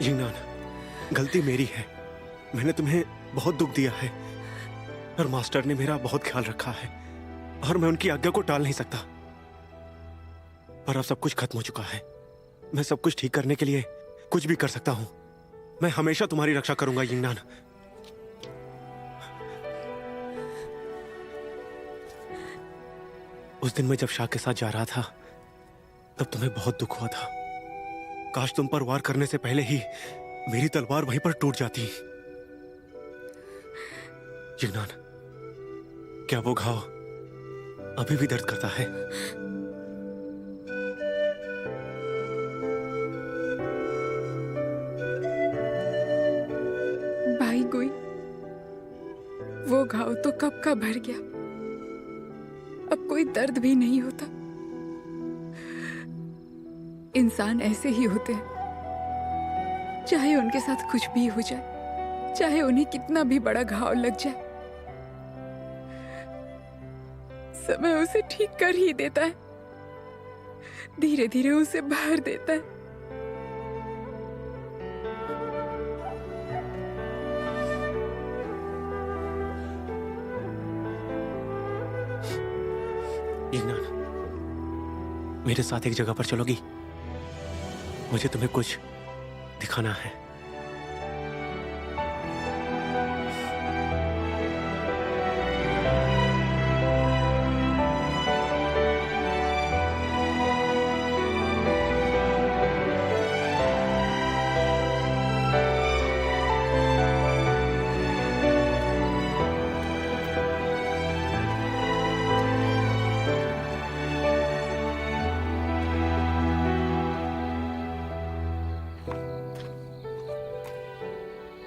Jingnan, गलती मेरी है। मैंने तुम्हें बहुत दुख दिया है और मास्टर ने मेरा बहुत ख्याल रखा है और मैं उनकी आज्ञा को टाल नहीं सकता। पर अब सब कुछ खत्म हो चुका है। मैं सब कुछ ठीक करने के लिए कुछ भी कर सकता हूं। मैं हमेशा तुम्हारी रक्षा करूंगा जिंगनान। उस दिन मैं जब शाह के साथ जा रहा था तब तुम्हें बहुत दुख हुआ था। काश तुम पर वार करने से पहले ही मेरी तलवार वहीं पर टूट जाती। जिगनान, क्या वो घाव अभी भी दर्द करता है? भाई कोई वो घाव तो कब का भर गया, अब कोई दर्द भी नहीं होता। इंसान ऐसे ही होते हैं, चाहे उनके साथ कुछ भी हो जाए, चाहे उन्हें कितना भी बड़ा घाव लग जाए, समय उसे ठीक कर ही देता है, धीरे धीरे उसे भर देता है। जिगनान, मेरे साथ एक जगह पर चलोगी? मुझे तुम्हें कुछ दिखाना है।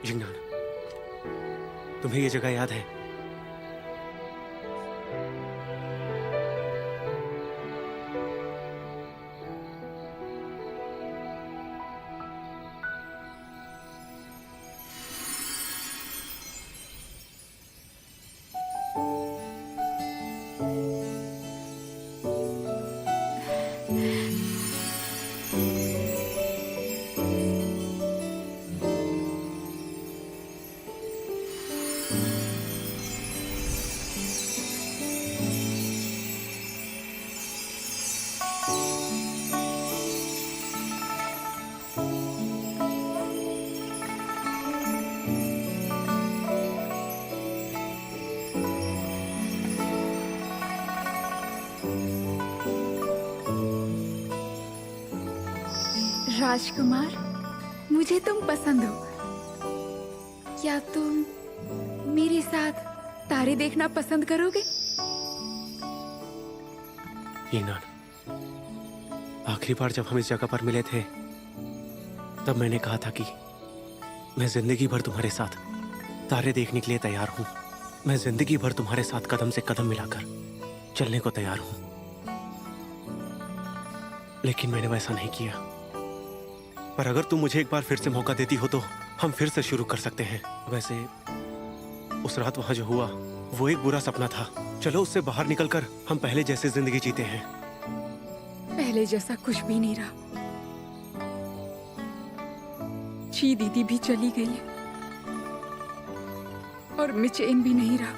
जिगनान, तुम्हें ये जगह याद है? राजकुमार, मुझे तुम पसंद हो। क्या तुम मेरे साथ तारे देखना पसंद करोगे? जिगनान, आखिरी बार जब हम इस जगह पर मिले थे तब मैंने कहा था कि मैं जिंदगी भर तुम्हारे साथ तारे देखने के लिए तैयार हूं। मैं जिंदगी भर तुम्हारे साथ कदम से कदम मिलाकर चलने को तैयार हूं। लेकिन मैंने वैसा नहीं किया। पर अगर तुम मुझे एक बार फिर से मौका देती हो तो हम फिर से शुरू कर सकते हैं। वैसे उस रात वहां जो हुआ वो एक बुरा सपना था। चलो उससे बाहर निकलकर हम पहले जैसे जिंदगी जीते हैं। पहले जैसा कुछ भी नहीं रहा। ची दीदी भी चली गई है और मिचेन भी नहीं रहा।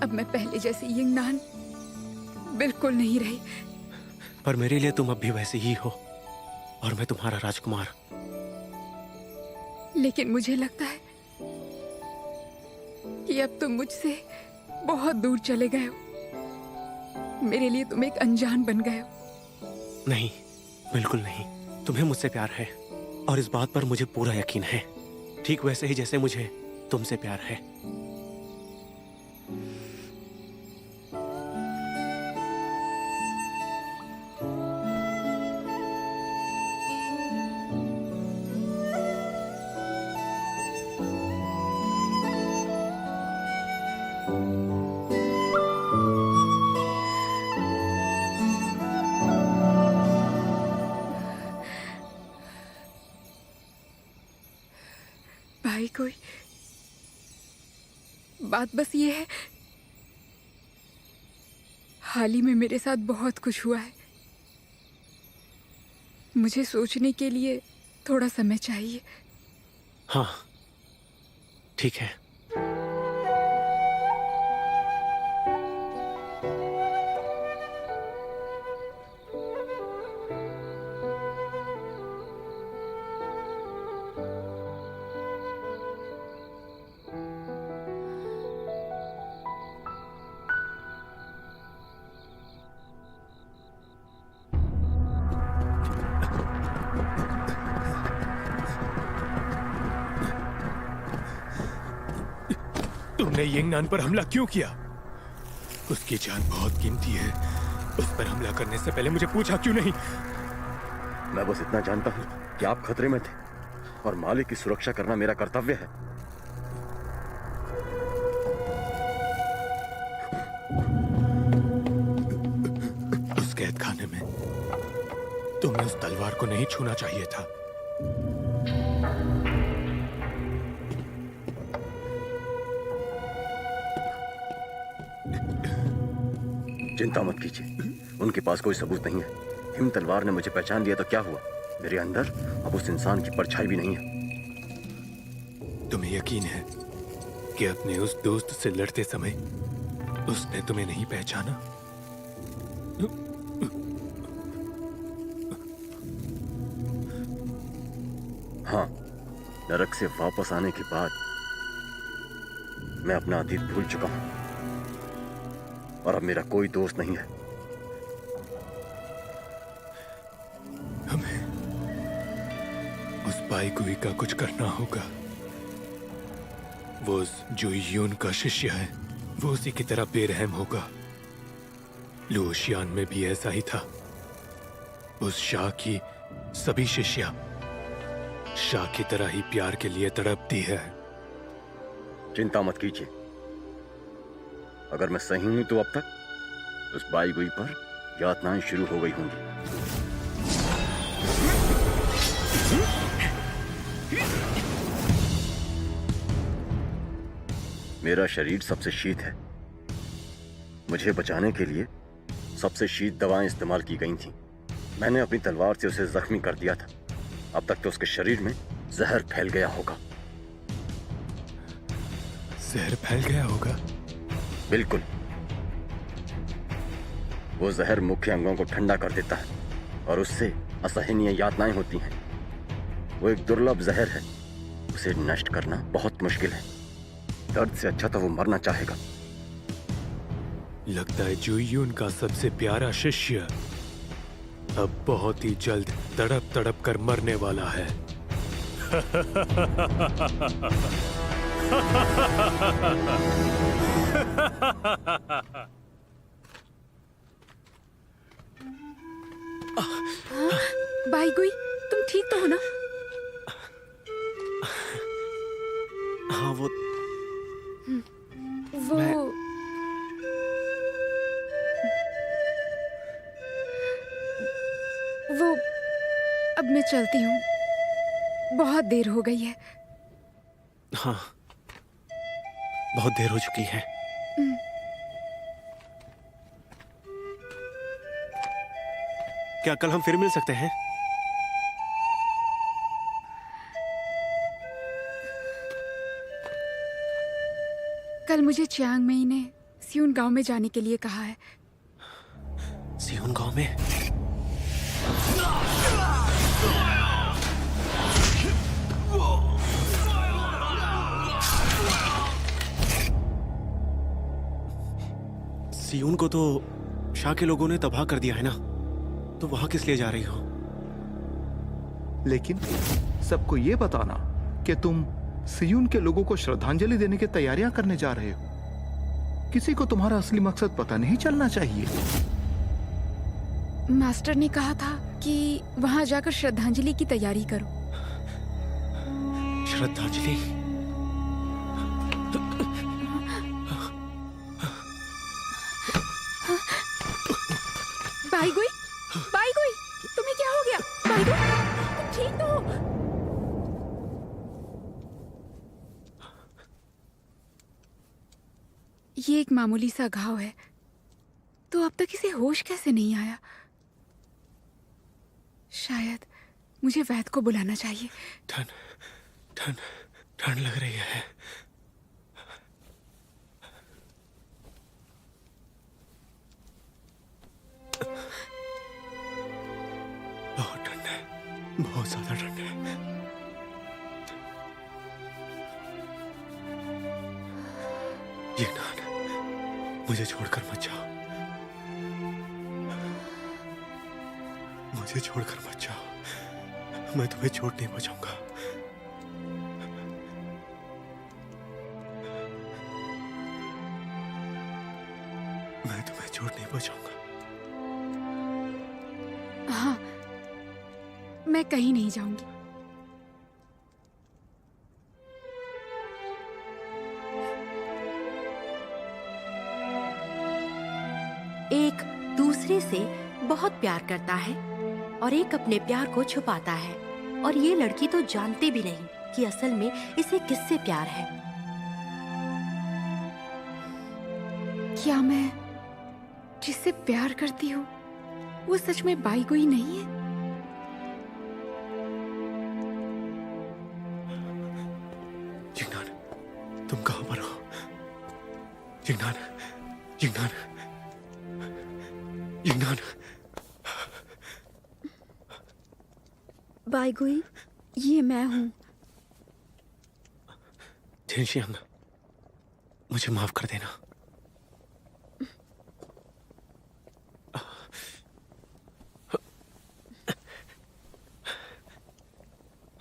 अब मैं पहले जैसी यिंगनान बिल्कुल नहीं रही। पर मेरे लिए तुम अब भी वैसे ही हो और मैं तुम्हारा राजकुमार। लेकिन मुझे लगता है कि अब तुम मुझसे बहुत दूर चले गए हो। मेरे लिए तुम एक अनजान बन गए हो। नहीं, बिल्कुल नहीं। तुम्हें मुझसे प्यार है और इस बात पर मुझे पूरा यकीन है, ठीक वैसे ही जैसे मुझे तुमसे प्यार है। भाई कोई बात बस ये है, हाल ही में मेरे साथ बहुत कुछ हुआ है। मुझे सोचने के लिए थोड़ा समय चाहिए। हाँ, ठीक है। तुमने यिंगनान पर हमला क्यों किया? उसकी जान बहुत कीमती है। उस पर हमला करने से पहले मुझे पूछा क्यों नहीं? मैं बस इतना जानता हूं कि आप खतरे में थे और मालिक की सुरक्षा करना मेरा कर्तव्य है। उस कैद खाने में तुम्हें उस तलवार को नहीं छूना चाहिए था। चिंता मत कीजिए, उनके पास कोई सबूत नहीं है। हिम तलवार ने मुझे पहचान लिया तो क्या हुआ? मेरे अंदर अब उस इंसान की परछाई भी नहीं है। तुम्हें यकीन है कि अपने उस दोस्त से लड़ते समय उसने तुम्हें नहीं पहचाना? हाँ, नरक से वापस आने के बाद मैं अपना अतीत भूल चुका हूं और अब मेरा कोई दोस्त नहीं है। हमें उस बाईगुई का कुछ करना होगा। वो जो यून का शिष्य है, वो उसी की तरह बेरहम होगा। लुओशियान में भी ऐसा ही था। उस शाह की सभी शिष्या शाह की तरह ही प्यार के लिए तड़पती है। चिंता मत कीजिए, अगर मैं सही हूं तो अब तक उस बाईगुई पर यातनाएं शुरू हो गई होंगी। मेरा शरीर सबसे शीत है। मुझे बचाने के लिए सबसे शीत दवाएं इस्तेमाल की गई थीं। मैंने अपनी तलवार से उसे जख्मी कर दिया था। अब तक तो उसके शरीर में जहर फैल गया होगा। जहर फैल गया होगा? बिल्कुल। वो जहर मुख्य अंगों को ठंडा कर देता है और उससे असहनीय यातनाएं होती हैं। वो एक दुर्लभ जहर है, उसे नष्ट करना बहुत मुश्किल है। दर्द से अच्छा तो वो मरना चाहेगा। लगता है जुयून का सबसे प्यारा शिष्य अब बहुत ही जल्द तड़प तड़प कर मरने वाला है। बाईगुई, तुम ठीक तो हो ना? हाँ, वो वो अब मैं चलती हूँ, बहुत देर हो गई है। हाँ, बहुत देर हो चुकी है। क्या कल हम फिर मिल सकते हैं? कल मुझे चियांग मेई ने सियून गांव में जाने के लिए कहा है। सियोन गांव में? सियोन को तो शाह के लोगों ने तबाह कर दिया है ना, तो वहां किस लिए जा रही हो? लेकिन सबको ये बताना कि तुम सियून के लोगों को श्रद्धांजलि देने की तैयारियां करने जा रहे हो। किसी को तुम्हारा असली मकसद पता नहीं चलना चाहिए। मास्टर ने कहा था कि वहां जाकर श्रद्धांजलि की तैयारी करो। श्रद्धांजलि? बाईगुई, बाईगुई, तुम्हें क्या हो गया? बाईगुई, तुम ठीक तो हो? ये एक मामूली सा घाव है, तो अब तक इसे होश कैसे नहीं आया? शायद मुझे वैद को बुलाना चाहिए। ठंड ठंड ठंड लग रही है। बहुत ठंड है, बहुत ज्यादा ठंड है। यिंगनान, मुझे छोड़कर मत जाओ, मुझे छोड़कर मत जाओ। मैं तुम्हें चोट नहीं पहुंचाऊंगा। मैं तुम्हें चोट नहीं पहुंचाऊंगा। हाँ, मैं कहीं नहीं जाऊंगी। एक दूसरे से बहुत प्यार करता है और एक अपने प्यार को छुपाता है, और ये लड़की तो जानती भी नहीं कि असल में इसे किससे प्यार है। क्या मैं जिससे प्यार करती हूँ वो सच में बाईगुई नहीं है? यिंगनान, तुम कहां पर हो? यिंगनान, यिंगनान, यिंगनान। बाईगुई, ये मैं हूँ। झेनशियांग, मुझे माफ कर देना।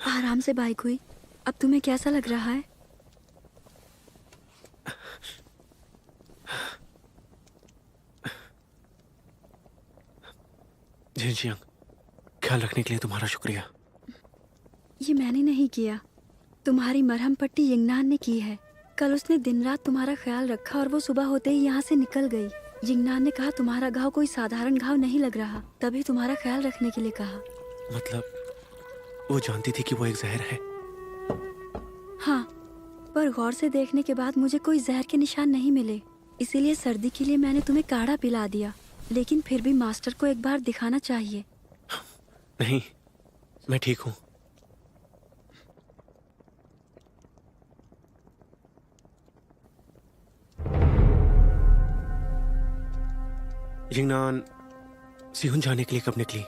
आराम से बाईगुई, अब तुम्हें कैसा लग रहा है? झेनशियांग, ख्याल रखने के लिए तुम्हारा शुक्रिया। ये मैंने नहीं किया, तुम्हारी मरहम पट्टी यिंगनान ने की है। कल उसने दिन रात तुम्हारा ख्याल रखा और वो सुबह होते ही यहाँ से निकल गई। यिंगनान ने कहा तुम्हारा घाव कोई साधारण घाव नहीं लग रहा, तभी तुम्हारा ख्याल रखने के लिए कहा। मतलब वो जानती थी कि वो एक जहर है? हाँ, पर गौर से देखने के बाद मुझे कोई जहर के निशान नहीं मिले, इसीलिए सर्दी के लिए मैंने तुम्हें काढ़ा पिला दिया। लेकिन फिर भी मास्टर को एक बार दिखाना चाहिए। नहीं, मैं ठीक हूँ। यिंगनान सिहुन जाने के लिए कब निकली?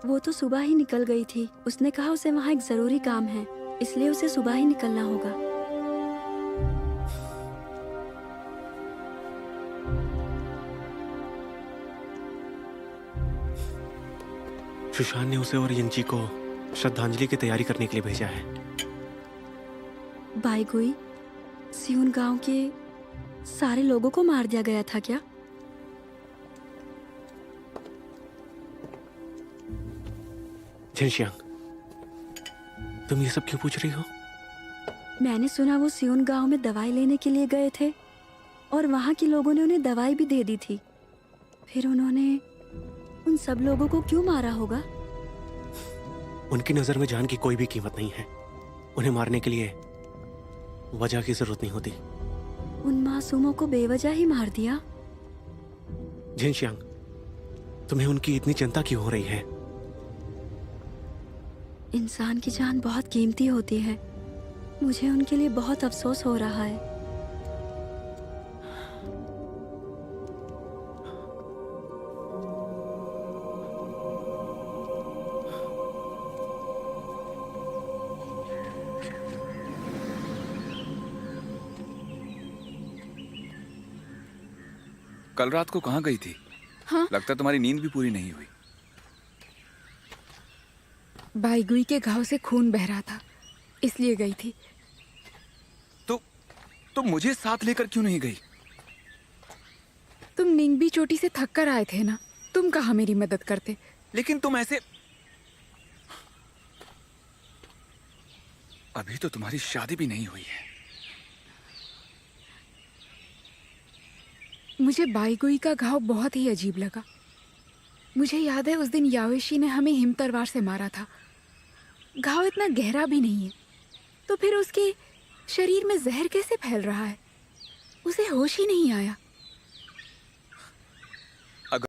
वो तो सुबह ही निकल गई थी। उसने कहा उसे वहाँ एक जरूरी काम है, इसलिए उसे सुबह ही निकलना होगा। सुशांत ने उसे और यिंची को श्रद्धांजलि की तैयारी करने के लिए भेजा है। बाईगुई, सियुन गांव के सारे लोगों को मार दिया गया था क्या? झेनशियांग, तुम ये सब क्यों पूछ रही हो? मैंने सुना वो सियुन गांव में दवाई लेने के लिए गए थे और वहाँ के लोगों ने उन्हें दवाई भी दे दी थी। फिर उन्होंने उन सब लोगों को क्यों मारा होगा? उनकी नजर में जान की कोई भी कीमत नहीं है। उन्हें मारने के लिए वजह की जरूरत नहीं होती। उन मासूमों को बेवजह ही मार दिया। झेनशियांग, तुम्हें उनकी इतनी चिंता क्यों हो रही है? इंसान की जान बहुत कीमती होती है। मुझे उनके लिए बहुत अफसोस हो रहा है। कल रात को कहाँ गई थी? हाँ? लगता तुम्हारी नींद भी पूरी नहीं हुई। बाईगुई के घाव से खून बह रहा था, इसलिए गई थी। तो मुझे साथ लेकर क्यों नहीं गई? तुम निंगबी चोटी से थक कर आए थे ना, तुम कहाँ मेरी मदद करते? लेकिन तुम ऐसे, अभी तो तुम्हारी शादी भी नहीं हुई है। मुझे बाईगुई का घाव बहुत ही अजीब लगा। मुझे याद है उस दिन यावेशी ने हमें हिम तलवार से मारा था। घाव इतना गहरा भी नहीं है, तो फिर उसके शरीर में जहर कैसे फैल रहा है? उसे होश ही नहीं आया।